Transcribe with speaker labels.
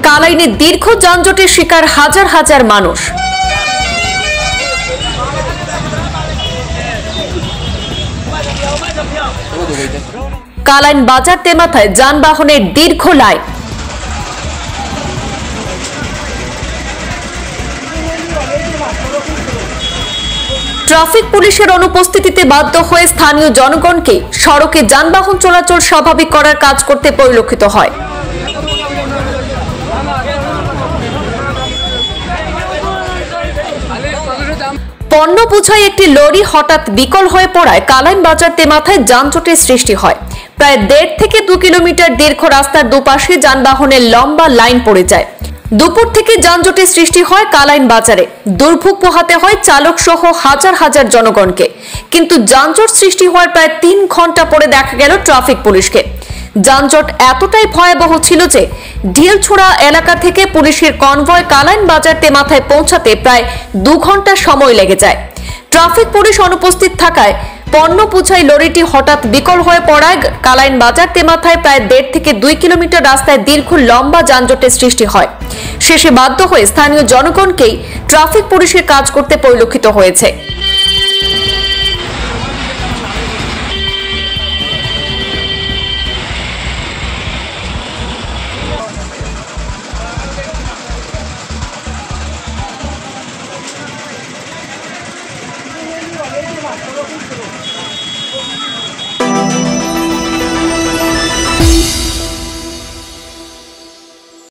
Speaker 1: কালাইনে দীর্ঘ যানজটের শিকার হাজার হাজার মানুষ। কালাইন বাজার তেমাথায় যানবাহনের দীর্ঘ লাইন। ট্রাফিক পুলিশের অনুপস্থিতিতে বাধ্য হয়ে স্থানীয় জনগণকে সড়কে যানবাহন চলাচল স্বাভাবিক করার কাজ করতে পরিলক্ষিত হয়। পণ্য বোঝাই একটি লরি হঠাৎ বিকল হয়ে পড়ায় কালাইন বাজার তেমাথায় যানজটের সৃষ্টি হয়। প্রায় 1.5 থেকে 2 কিলোমিটার দীর্ঘ রাস্তার দুপাশে যানবাহনের লম্বা লাইন পড়ে যায়। দুপুর থেকে যানজটের সৃষ্টি হয় কালাইন বাজারে। দুর্ভোগ পোহাতে হয় চালক সহ হাজার হাজার জনগণকে। কিন্তু যানজট সৃষ্টি হওয়ার প্রায় 3 ঘন্টা পরে দেখা গেল ট্রাফিক পুলিশকে। যানজট এতটাই ভয়াবহ ছিল যে ঢিলছোড়া এলাকা থেকে পুলিশের কনভয় কালাইন বাজার তেমাথায় পৌঁছাতে প্রায় 2 ঘন্টা সময় লেগে যায়। ট্রাফিক পুলিশ অনুপস্থিত থাকায় পণ্য বোঝাই লরিটি হঠাৎ বিকল হয়ে পড়ায় কালাইন বাজার তেমাথায় প্রায় 1.5 থেকে 2 কিলোমিটার রাস্তায় দীর্ঘ লম্বা যানজটের সৃষ্টি হয়। শেষে বাধ্য হয়ে স্থানীয় জনগণকেই ট্রাফিক পুলিশের কাজ করতে পরিলক্ষিত হয়েছে।